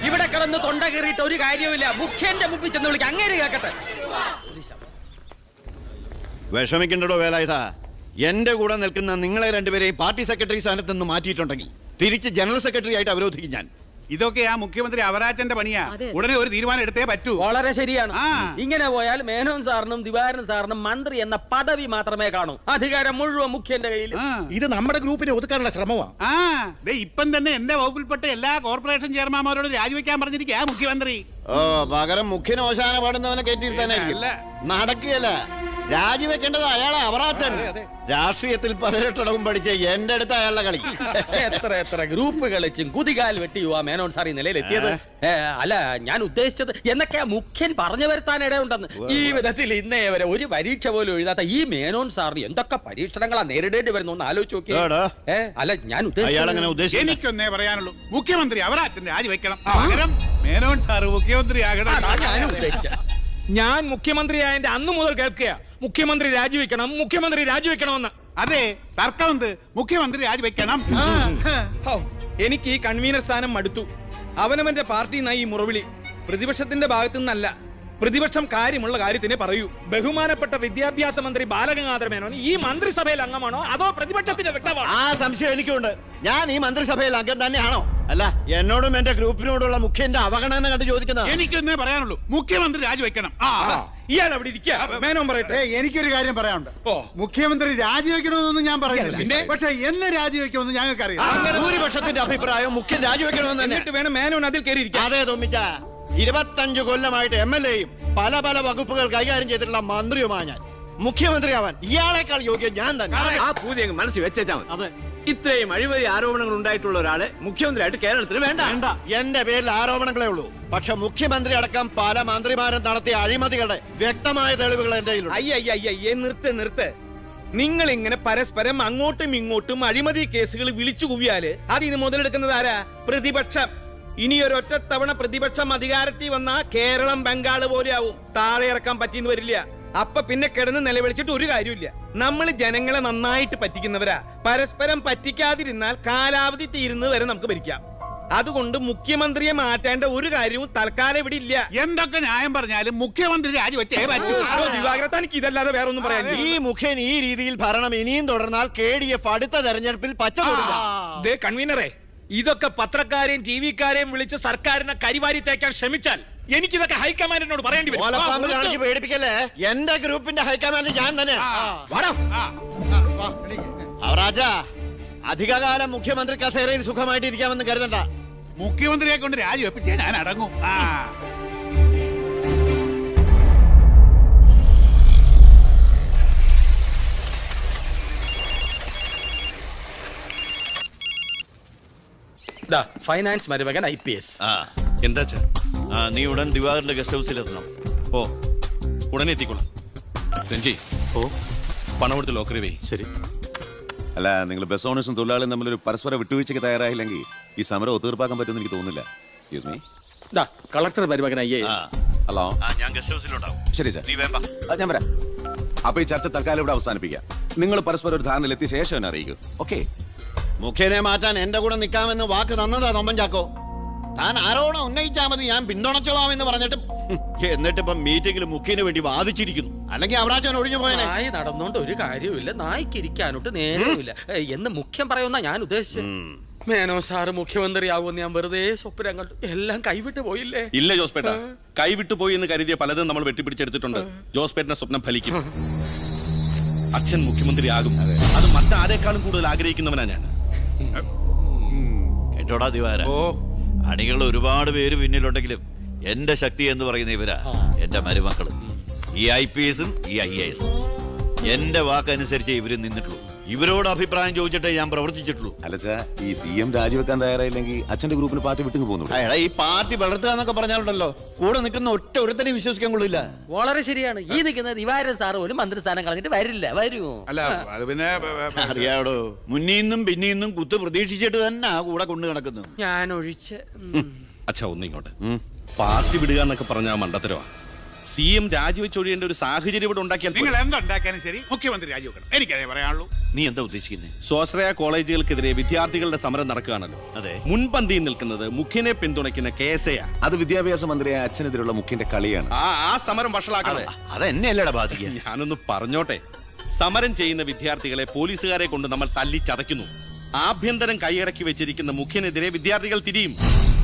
ഇവിടെ കിടന്ന് തൊണ്ട കീറിയിട്ട് ഒരു കാര്യവുമില്ല. മുഖ്യന്റെ മുമ്പിൽ ചെന്ന് വിളിക്കാം, അങ്ങേര് കേക്കട്ടെ. വിഷമിക്കണ്ടോ വേലായുധ. എന്റെ കൂടെ നിൽക്കുന്ന നിങ്ങളെ രണ്ടുപേരെയും പാർട്ടി സെക്രട്ടറി സ്ഥാനത്ത് നിന്ന് മാറ്റിയിട്ടുണ്ടെങ്കിൽ തിരിച്ച് ജനറൽ സെക്രട്ടറി ആയിട്ട് അവരോധിക്കും ഞാൻ. ഇതൊക്കെ ആ മുഖ്യമന്ത്രി അവരാജന്റെ പണിയാ. ഉടനെ ഒരു തീരുമാനം എടുത്തേ പറ്റൂ. വളരെ ശരിയാണ്. ഇങ്ങനെ പോയാൽ മേനോൻ സാറിനും ദിവാരൻ സാറിനും മന്ത്രി എന്ന പദവി മാത്രമേ കാണൂ. അധികാരം മുഴുവൻ മുഖ്യന്റെ കയ്യിൽ. ഇത് നമ്മുടെ ഗ്രൂപ്പിനെ ഒതുക്കാനുള്ള ശ്രമമാണ്. ഇപ്പം തന്നെ എന്റെ വകുപ്പിൽപ്പെട്ട എല്ലാ കോർപ്പറേഷൻ ചെയർമാൻമാരോട് രാജിവെക്കാൻ പറഞ്ഞിരിക്കുക മുഖ്യമന്ത്രി. പകരം മുഖ്യന് ഓശാന പാടുന്നവനെ കയറ്റിയിരുത്താനായിരിക്കും. നടക്കുകയല്ല, രാജിവെക്കേണ്ടത് അയാളെ അവറാച്ചൻ. രാഷ്ട്രീയത്തിൽ 18 പഠിച്ച എന്റെ അടുത്ത് അയാളുടെ കളി. എത്ര ഗ്രൂപ്പ് കളിച്ചും കുതികാൽ വെട്ടിയുവാ മേനോൻ സാർ ഈ നിലയിലെത്തിയത്. അല്ല, ഞാൻ ഉദ്ദേശിച്ചത് എന്നൊക്കെയാ മുഖ്യൻ പറഞ്ഞു വരുത്താൻ ഇടയുണ്ടെന്ന്. ഈ വിധത്തിൽ ഇന്നേ വരെ ഒരു പരീക്ഷ പോലും എഴുതാത്ത ഈ മേനോൻ സാറിന് എന്തൊക്കെ പരീക്ഷണങ്ങളാ നേരിടേണ്ടി വരുന്നു എന്ന് ആലോചിച്ച് നോക്കിയേ. അല്ല, ഞാൻ ഉദ്ദേശിച്ചത് എനിക്കൊന്നേ പറയാനുള്ളൂ, മുഖ്യമന്ത്രി അവരാച്ചൻ രാജിവെക്കണം. പകരം മേനോൻ സാർ മുഖ്യമന്ത്രി ആകണം. ഞാനും ഉദ്ദേശിച്ച ഞാൻ മുഖ്യമന്ത്രിയായതിന്റെ അന്നു മുതൽ കേൾക്കുക മുഖ്യമന്ത്രി രാജിവെക്കണമെന്ന്. അതെ, തർക്കമെന്ത്? മുഖ്യമന്ത്രി രാജിവെക്കണം. എനിക്ക് ഈ കൺവീനർ സ്ഥാനം മടുത്തു. അവനവന്റെ പാർട്ടി നയി മുറവിളി പ്രതിപക്ഷത്തിന്റെ ഭാഗത്തു നിന്നല്ല. പ്രതിപക്ഷം കാര്യമുള്ള കാര്യത്തിനെ പറയൂ. ബഹുമാനപ്പെട്ട വിദ്യാഭ്യാസ മന്ത്രി ബാലഗംഗാധര മേനോൻ ഈ മന്ത്രിസഭയിൽ അംഗമാണോ അതോ പ്രതിപക്ഷത്തിന്റെ വ്യക്തമാണോ? ആ സംശയം എനിക്കുണ്ട്. ഞാൻ ഈ മന്ത്രിസഭയിൽ അംഗം തന്നെയാണോ? അല്ല, എന്നോടും എന്റെ ഗ്രൂപ്പിനോടുള്ള മുഖ്യന്റെ അവഗണന കണ്ട് ചോദിക്കുന്നത്. എനിക്കൊന്നേ പറയാനുള്ളൂ, മുഖ്യമന്ത്രി രാജിവെക്കണം. ഇയാൾ അവിടെ ഇരിക്കുക, മേനോൻ പറയട്ടെ. എനിക്കൊരു കാര്യം പറയാനുണ്ട്. മുഖ്യമന്ത്രി രാജിവെക്കണമെന്നൊന്നും ഞാൻ പറയുന്നില്ല, പക്ഷെ എന്നെ രാജിവെക്കുമെന്ന് ഞങ്ങൾക്കറിയാം. ഭൂരിപക്ഷത്തിന്റെ അഭിപ്രായം മുഖ്യൻ രാജിവെക്കണമെന്ന് എന്നിട്ട് വേണം മേനോൻ അതിൽ കയറിയിരിക്കാം. അതെ തോമിച്ച, 25 കൊല്ലമായിട്ട് MLA-യും പല വകുപ്പുകൾ കൈകാര്യം ചെയ്തിട്ടുള്ള മന്ത്രിയുമാണ് ഞാൻ. മുഖ്യമന്ത്രി ആവാൻ ഇയാളെക്കാൾ യോഗ്യം ഞാൻ തന്നെ. ആ പൂതി അങ്ങ് മനസ്സിൽ വെച്ചാൽ മതി. ഇത്രയും അഴിമതി ആരോപണങ്ങൾ ഉണ്ടായിട്ടുള്ള ഒരാളെ മുഖ്യമന്ത്രിയായിട്ട് കേരളത്തിന് വേണ്ട. എന്റെ പേരിൽ ആരോപണങ്ങളേ ഉള്ളൂ, പക്ഷെ മുഖ്യമന്ത്രി അടക്കം പല മന്ത്രിമാരും നടത്തിയ അഴിമതികളുടെ വ്യക്തമായ തെളിവുകൾ എന്റെ കയ്യിലുണ്ട്. അയ്യയ്യേ, നിർത്ത്. നിങ്ങൾ ഇങ്ങനെ പരസ്പരം അങ്ങോട്ടും ഇങ്ങോട്ടും അഴിമതി കേസുകൾ വിളിച്ചു കുവിയാല് അതിന് മുതലെടുക്കുന്നത് ആരാ? പ്രതിപക്ഷം. ഇനിയൊരൊറ്റ തവണ പ്രതിപക്ഷം അധികാരത്തിൽ വന്നാ കേരളം ബംഗാള് പോലെ ആവും. താഴെ ഇറക്കാൻ പറ്റിയെന്ന് വരില്ല. അപ്പൊ പിന്നെ കിടന്ന് നിലവിളിച്ചിട്ട് ഒരു കാര്യമില്ല. നമ്മൾ ജനങ്ങളെ നന്നായിട്ട് പറ്റിക്കുന്നവരാ. പരസ്പരം പറ്റിക്കാതിരുന്നാൽ കാലാവധി തീരുന്നത് വരെ നമുക്ക് ഭരിക്കാം. അതുകൊണ്ട് മുഖ്യമന്ത്രിയെ മാറ്റേണ്ട ഒരു കാര്യവും തൽക്കാലം ഇവിടെ ഇല്ല. എന്തൊക്കെ ന്യായം പറഞ്ഞാലും മുഖ്യമന്ത്രി രാജിവെച്ചേ പറ്റൂ. ദിവാകരത്താനിക്ക് ഇതല്ലാതെ വേറെ ഒന്നും പറയാൻ. ഈ മുഖ്യൻ ഈ രീതിയിൽ ഭരണം ഇനിയും തുടർന്നാൽ KDF അടുത്ത തെരഞ്ഞെടുപ്പിൽ പച്ച തൊടില്ല. കൺവീനറെ, ഇതൊക്കെ പത്രക്കാരെയും TV-ക്കാരെയും വിളിച്ച് സർക്കാരിനെ കരിവാരി തേക്കാൻ ശ്രമിച്ചാൽ എനിക്കിതൊക്കെ ഹൈക്കമാൻഡിനോട് പറയേണ്ടി വരും. പേടിപ്പിക്കല്ലേ, എന്റെ ഗ്രൂപ്പിന്റെ ഹൈക്കമാൻഡ് ഞാൻ തന്നെ. അവറാജ, അധികകാലം മുഖ്യമന്ത്രി കസേരയിൽ സുഖമായിട്ട് ഇരിക്കാമെന്ന് കരുതണ്ട. മുഖ്യമന്ത്രിയെ കൊണ്ട് രാജിവെപ്പിച്ചേ ഞാൻ അടങ്ങും. ഫൈനാൻസ് മരുമകൻ IPS. എന്താ നീ ഉടൻ ദിവാകരന്റെ ഗസ്റ്റ് ഹൗസിൽ എത്തണം. ഓ, ഉടനെ എത്തിക്കോളാം. രഞ്ജി, പണം കൊടുത്ത് ലോക്കറി വേ. ശരി. അല്ല, നിങ്ങൾ ബസ് ഓണേഴ്സും തൊഴിലാളിയും തമ്മിലൊരു പരസ്പര വിട്ടുവീഴ്ചയ്ക്ക് തയ്യാറായില്ലെങ്കിൽ ഈ സമരം ഒത്തീർപ്പാക്കാൻ പറ്റുമെന്ന് എനിക്ക് തോന്നുന്നില്ല. Excuse me. കളക്ടർ മരുമകൻ IAS. ഹലോ, ഞാൻ ഗസ്റ്റ് ഹൗസിലുണ്ടാവും. ശരി സാർ, ഞാൻ വരാം. അപ്പൊ ഈ ചർച്ച തൽക്കാലം ഇവിടെ അവസാനിപ്പിക്കാം. നിങ്ങൾ പരസ്പരം ഒരു ധാരണയിലെത്തിയ ശേഷം എന്നെ അറിയിക്കൂ. ഓക്കെ? മുഖ്യനെ മാറ്റാൻ എന്റെ കൂടെ നിൽക്കാമെന്ന് വാക്ക് തന്നതാ തമ്മൻ ചാക്കോ. താൻ ആരോണം ഉന്നയിച്ചാൽ മതി, ഞാൻ പിന്തുണച്ചോളാമെന്ന് പറഞ്ഞിട്ട് എന്നിട്ടിപ്പം മീറ്റിംഗിൽ മുഖ്യന് വേണ്ടി വാദിച്ചിരിക്കുന്നു. അല്ലെങ്കിൽ അവരാച്ചൻ ഒഴിഞ്ഞു പോയനെ. നായി നടന്നോണ്ട് ഒരു കാര്യമില്ല, നായ്ക്ക് ഇരിക്കാനോട്ട് നേരമില്ല എന്ന് മുഖ്യം പറയുന്ന ഞാൻ ഉദ്ദേശിച്ചത്. മേനോ സാറ് മുഖ്യമന്ത്രിയാവുമെന്ന് ഞാൻ വെറുതെ സ്വപ്നം കണ്ടു. എല്ലാം കൈവിട്ട് പോയില്ലേ? ഇല്ല ജോസ്പേട്ട, കൈവിട്ടു പോയി എന്ന് കരുതിയ പലതും നമ്മൾ വെട്ടിപ്പിടിച്ചെടുത്തിട്ടുണ്ട്. ജോസ്പേട്ടന്റെ സ്വപ്നം ഫലിക്കും. അച്ഛൻ മുഖ്യമന്ത്രിയാകും. അത് മറ്റാരേക്കാളും കൂടുതൽ ആഗ്രഹിക്കുന്നവനാ ഞാൻ. കേട്ടോടാ ദിവാര, അണികൾ ഒരുപാട് പേര് പിന്നിലുണ്ടെങ്കിലും എന്റെ ശക്തി എന്ന് പറയുന്ന ഇവരാ എന്റെ മരുമക്കള്. ഈ IPS-ഉം ഈ IAS-ഉം എന്റെ വാക്കനുസരിച്ച് ഇവര് നിന്നിട്ടുള്ളൂ. ഇവരോട് അഭിപ്രായം ചോദിച്ചിട്ടേ ഞാൻ പ്രവർത്തിച്ചിട്ടുള്ളൂ. അല്ലച്ചാ, ഈ CM രാജിവെക്കാൻ തയ്യാറായില്ലെങ്കിൽ അച്ഛന്റെ ഗ്രൂപ്പിന് പാർട്ടി വിട്ടു പോകുന്നു. ഈ പാർട്ടി വളർത്തുക എന്നൊക്കെ പറഞ്ഞാലുണ്ടല്ലോ, കൂടെ നിൽക്കുന്ന ഒറ്റ ഒരുത്തനെ വിശ്വസിക്കാൻ കൊള്ളില്ല. വളരെ ശരിയാണ്. ഈ നിൽക്കുന്ന ദിവാരൻ സാറ് ഒരു മന്ത്രിസ്ഥാനം കളഞ്ഞിട്ട് വരുമോ? അല്ല, അത് പിന്നെ അറിയാടോ, മുന്നീന്നും പിന്നീന്നും കുത്ത് പ്രതീക്ഷിച്ചിട്ട് തന്നെ കൂടെ കൊണ്ടു കിടക്കുന്നു. ഞാൻ ഒഴിച്ച്. അച്ഛാ, ഒന്നിങ്ങോട്ട്. പാർട്ടി വിടുക എന്നൊക്കെ പറഞ്ഞ മണ്ടത്തരവാ. CM രാജിവെച്ചൊഴിയേണ്ട ഒരു സാഹചര്യം ഇവിടെ ഉണ്ടാക്കിയാൽ നിങ്ങൾ എന്തുണ്ടാക്കിയാലും ശരി മുഖ്യമന്ത്രി രാജിവെക്കണം. എനിക്കതേ പറയാനുള്ളൂ. നീ എന്താ ഉദ്ദേശിക്കുന്നത്? സ്വാശ്രയ കോളേജുകൾക്കെതിരെ വിദ്യാർത്ഥികളുടെ സമരം നടക്കുകയാണല്ലോ. അതെ. മുൻപന്തിയിൽ നിൽക്കുന്നത് മുഖ്യനെ പിന്തുണയ്ക്കുന്ന കേസയാ. അത് വിദ്യാഭ്യാസ മന്ത്രിയായ അച്ഛനെതിരുള്ള മുഖ്യന്റെ കളിയാണ്. ആ സമരം വഷളാക്കണം. അതെന്നെയല്ലടാ ബാധിക്കുക. ഞാനൊന്ന് പറഞ്ഞോട്ടെ. സമരം ചെയ്യുന്ന വിദ്യാർത്ഥികളെ പോലീസുകാരെ കൊണ്ട് നമ്മൾ തല്ലി ചതയ്ക്കുന്നു. ആഭ്യന്തരം കൈയടക്കി വെച്ചിരിക്കുന്ന മുഖ്യനെതിരെ വിദ്യാർത്ഥികൾ തിരിയും.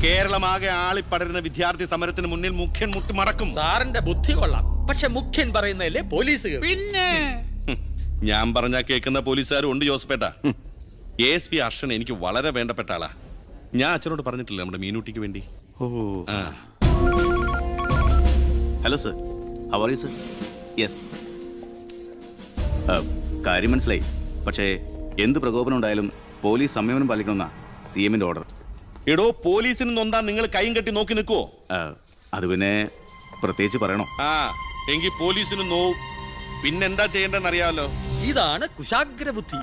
കേരളമാകെ ആളിപ്പടരുന്ന വിദ്യാർത്ഥി സമരത്തിന് മുന്നിൽ മുഖ്യൻ മുട്ടുമടക്കും. സാറിന്റെ ബുദ്ധി കൊള്ളാം, പക്ഷെ മുഖ്യൻ പറയുന്നതല്ലേ പോലീസ് കേൾക്കൂ. പിന്നെ ഞാൻ പറഞ്ഞാ കേൾക്കുന്ന പോലീസുകാരും ഉണ്ട് ജോസഫേട്ട. ASP അർഷൻ എനിക്ക് വളരെ വേണ്ടപ്പെട്ട ആളാ. ഞാൻ അച്ഛനോട് പറഞ്ഞിട്ടില്ല നമ്മുടെ മീനൂട്ടിക്ക് വേണ്ടി. Hello sir, how are you sir? Yes, കാര്യം മനസ്സിലായി. പക്ഷേ എന്ത് പ്രകോപനം ഉണ്ടായാലും പോലീസ് സംയമനം പാലിക്കണമെന്നാ CMന്റെ ഓർഡർ. എടോ, പോലീസിന് നൊന്താൻ നിങ്ങൾ കൈയും കെട്ടി നോക്കി നിൽക്കുവോ? അത് പിന്നെ പ്രത്യേകിച്ച് പറയണോ? എങ്കിൽ പോലീസിന് നോവും. പിന്നെന്താ ചെയ്യേണ്ടെന്ന് അറിയാമല്ലോ. ഇതാണ് കുശാഗ്ര ബുദ്ധി.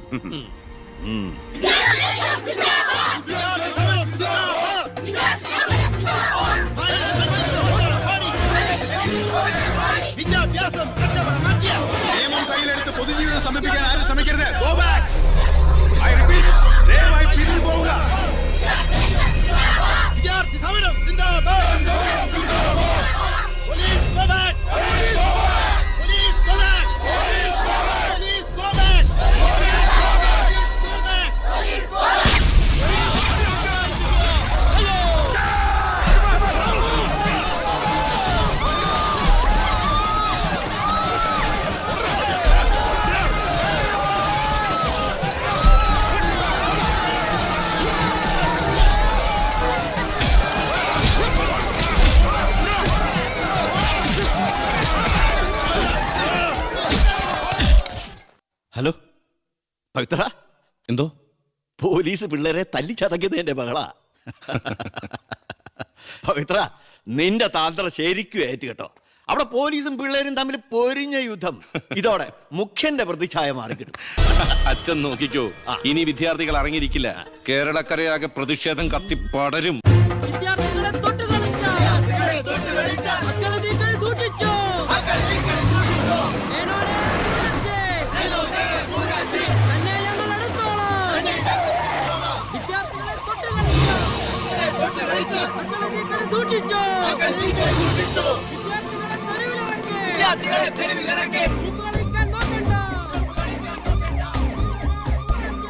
നിയമം കയ്യിലെടുത്ത് പൊതുജീവിതം സമീപിക്കാൻ ആരും ശ്രമിക്കരുത്. Go back. I repeat, ദയവായി പിരിഞ്ഞു പോവുക. ഹലോ പവിത്ര, എന്തോ പോലീസ് പിള്ളേരെ തല്ലിച്ചതക്കിയത് എന്റെ മകളാ. പവിത്ര, നിന്റെ താന്ത്രം ശരിക്കും ഏറ്റ് കേട്ടോ. അവിടെ പോലീസും പിള്ളേരും തമ്മിൽ പൊരിഞ്ഞ യുദ്ധം. ഇതോടെ മുഖ്യന്റെ പ്രതിച്ഛായ മാറിക്കിട്ടും. അച്ഛൻ നോക്കിക്കോ, ഇനി വിദ്യാർത്ഥികൾ ഇറങ്ങിയിരിക്കില്ല. കേരളക്കരയാകെ പ്രതിഷേധം കത്തിപ്പടരും. വിദ്യാർത്ഥികളെ തൊട്ട് കളിച്ച മക്കളെ നിങ്ങൾ സൂക്ഷിച്ചോ. തന്നെ ഞങ്ങൾ എടുത്തോളാം. വിദ്യാർത്ഥികളെ തൊട്ട് കളിച്ച മക്കളെ നിങ്ങൾ സൂക്ഷിച്ചോ. വിദ്യാർത്ഥികളെ തെരുവിലിറങ്ങി കളിക്കാൻ നോക്കണ്ട.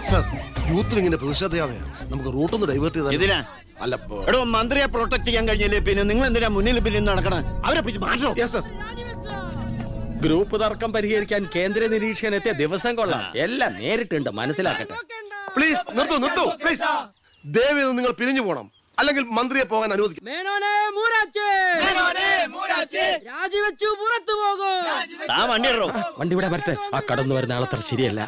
സർ, യൂത്തിൽ ഇങ്ങനെ പ്രതിഷേധയാതെ നമുക്ക് റൂട്ടൊന്ന് ഡൈവേർട്ട് ചെയ്താൽ. ഇതിനാ അല്ല, എടോ, മന്ത്രിയെ പ്രൊട്ടക്ട് ചെയ്യാൻ കഴിഞ്ഞില്ലേ പിന്നെ നിങ്ങൾ എന്തിനാ മുന്നിൽ പിന്നിൽ നടക്കണം? അവരെ പിടിച്ച് മാറ്റോ. Yes sir. ഗ്രൂപ്പ് തർക്കം പരിഹരിക്കാൻ കേന്ദ്ര നിരീക്ഷകൻ എത്തിയ ദിവസം കൊള്ളാം. എല്ലാം നേരിട്ടുണ്ട്, മനസ്സിലാക്കട്ടെ. പ്ലീസ് നിർത്തൂ പ്ലീസ്. ദയവേത് നിങ്ങൾ പിരിഞ്ഞു പോകണം, അല്ലെങ്കിൽ മന്ത്രിയെ പോകാൻ അനുവദിക്കും. മേനോനെ മൂരാച്ചേ രാജിവെച്ചു പുറത്തു പോകും. വണ്ടി ഇടോ. വണ്ടി ഇവിടെ വരട്ടെ. ആ കടന്നു വരുന്ന ആളത്ര ശരിയല്ല.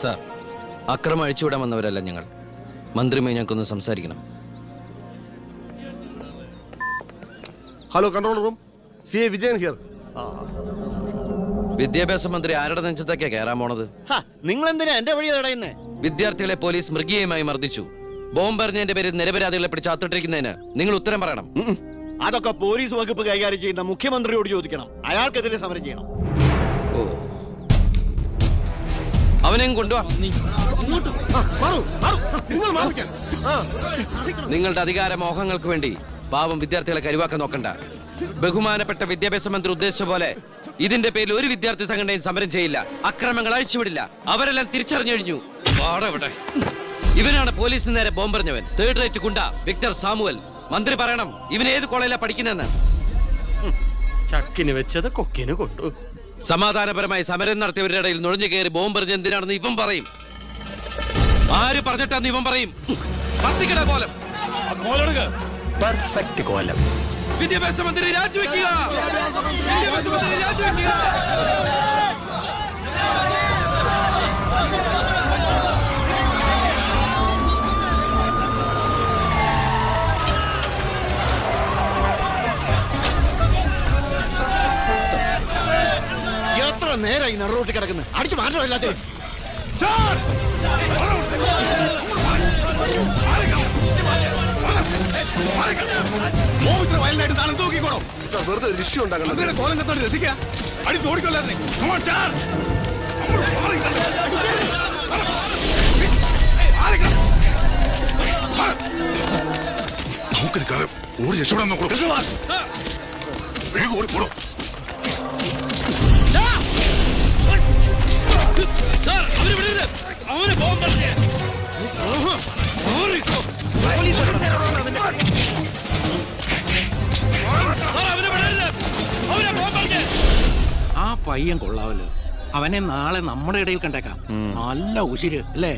സാർ, അക്രമം അഴിച്ചുവിടാൻ വന്നവരല്ല ഞങ്ങൾ. മന്ത്രിയുമായി ഞങ്ങൾക്കൊന്ന് സംസാരിക്കണം. Hello control room, CA Vijayan here. വിദ്യാഭ്യാസ മന്ത്രി ആരുടെ നെഞ്ചത്തൊക്കെയാ കയറാൻ പോണത്? നിങ്ങൾ എന്തിനാ എന്റെ വഴി തടയുന്നേ? വിദ്യാർത്ഥികളെ പോലീസ് മൃഗീയമായി മർദ്ദിച്ചു. ബോംബെറിഞ്ഞതിന്റെ പേരിൽ നിരപരാധികളെ പിടിച്ച് അത്തിട്ടിരിക്കുന്നതിന് നിങ്ങൾ ഉത്തരം പറയണം. അതൊക്കെ പോലീസ് വകുപ്പ് കൈകാര്യം ചെയ്യുന്ന മുഖ്യമന്ത്രിയോട് ചോദിക്കണം. അയാൾക്കെതിരെ സമരം ചെയ്യണം. അവനെയും കൊണ്ടുവാ. നിങ്ങളുടെ അധികാരമോഹങ്ങൾക്ക് വേണ്ടി പാവം വിദ്യാർത്ഥികളെ കരുവാക്കാൻ നോക്കണ്ട. ബഹുമാനപ്പെട്ട വിദ്യാഭ്യാസ മന്ത്രി ഉദ്ദേശിച്ച പോലെ ഇതിന്റെ പേരിൽ ഒരു വിദ്യാർത്ഥി സംഘടനയും സമരം ചെയ്യില്ല. അക്രമങ്ങൾ അഴിച്ചുവിടില്ല. അവരെല്ലാം തിരിച്ചറിഞ്ഞു കഴിഞ്ഞു. ഇവനാണ് പോലീസിന് നേരെ ബോംബെറിഞ്ഞവൻ. 3rd റേറ്റ് ഗുണ്ട വിക്ടർ സാമുവൽ. മന്ത്രി പറയണം ഇവൻ ഏത് കോളേജിലാണ് പഠിക്കുന്നതെന്ന്. ചക്കിന് വെച്ചത് കൊക്കിന് കൊണ്ടു. സമാധാനപരമായി സമരം നടത്തിയവരുടെ ഇടയിൽ നുഴഞ്ഞു കയറി ബോംബെറിഞ്ഞ എന്തിനാണെന്ന് ഇവൻ പറയും. ആര് പറഞ്ഞിട്ടാന്ന് ഇവൻ പറയും. കത്തിക്കട കോലം. പെർഫെക്റ്റ് കോലം. വിദ്യാഭ്യാസ മന്ത്രി രാജിവെക്കുക. വിദ്യാഭ്യാസ മന്ത്രി രാജിവെക്കുക. എത്ര നേരമായി നടുറോട്ടി കിടക്കുന്നത് അടിച്ചു മാറ്റമില്ലാത്ത വയലിനായിട്ട് താനും തൂക്കിക്കോളൂ വെറുതെ ഒരു വിഷയം ഉണ്ടാക്കണം കോലം കത്തോട് രസിക്കുക അടിച്ചു ഓടിക്കൊള്ളാതെ നമുക്കിത് ഓടി രക്ഷപ്പെടാൻ നോക്കൂ വേഗം ഓടിപ്പോടോ അവനെ പോകാൻ പറഞ്ഞേ ആ പയ്യൻ കൊള്ളാവല്ലോ അവനെ നാളെ നമ്മുടെ ഇടയിൽ കണ്ടേക്കാം നല്ല ഉശിര് അല്ലേ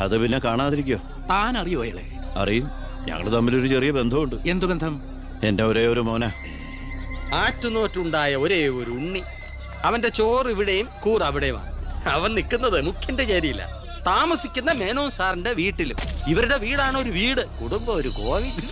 അത് പിന്നെ കാണാതിരിക്കോ? താൻ അറിയോ അയാളെ? അറിയും. ഞങ്ങൾ തമ്മിലൊരു ചെറിയ ബന്ധമുണ്ട്. എന്തു ബന്ധം? എന്റെ ഒരേ ഒരു മോന. ആറ്റുനോറ്റുണ്ടായ ഒരേ ഒരു ഉണ്ണി. അവന്റെ ചോറ് ഇവിടെയും കൂർ അവിടെയുമാണ്. അവൻ നിൽക്കുന്നത് മുഖ്യന്റെ ചേരിയില്ല, താമസിക്കുന്ന മേനോൻ സാറിന്റെ വീട്ടിലും. ഇവരുടെ വീടാണ് ഒരു വീട്, കുടുംബം ഒരു കോവിൽ.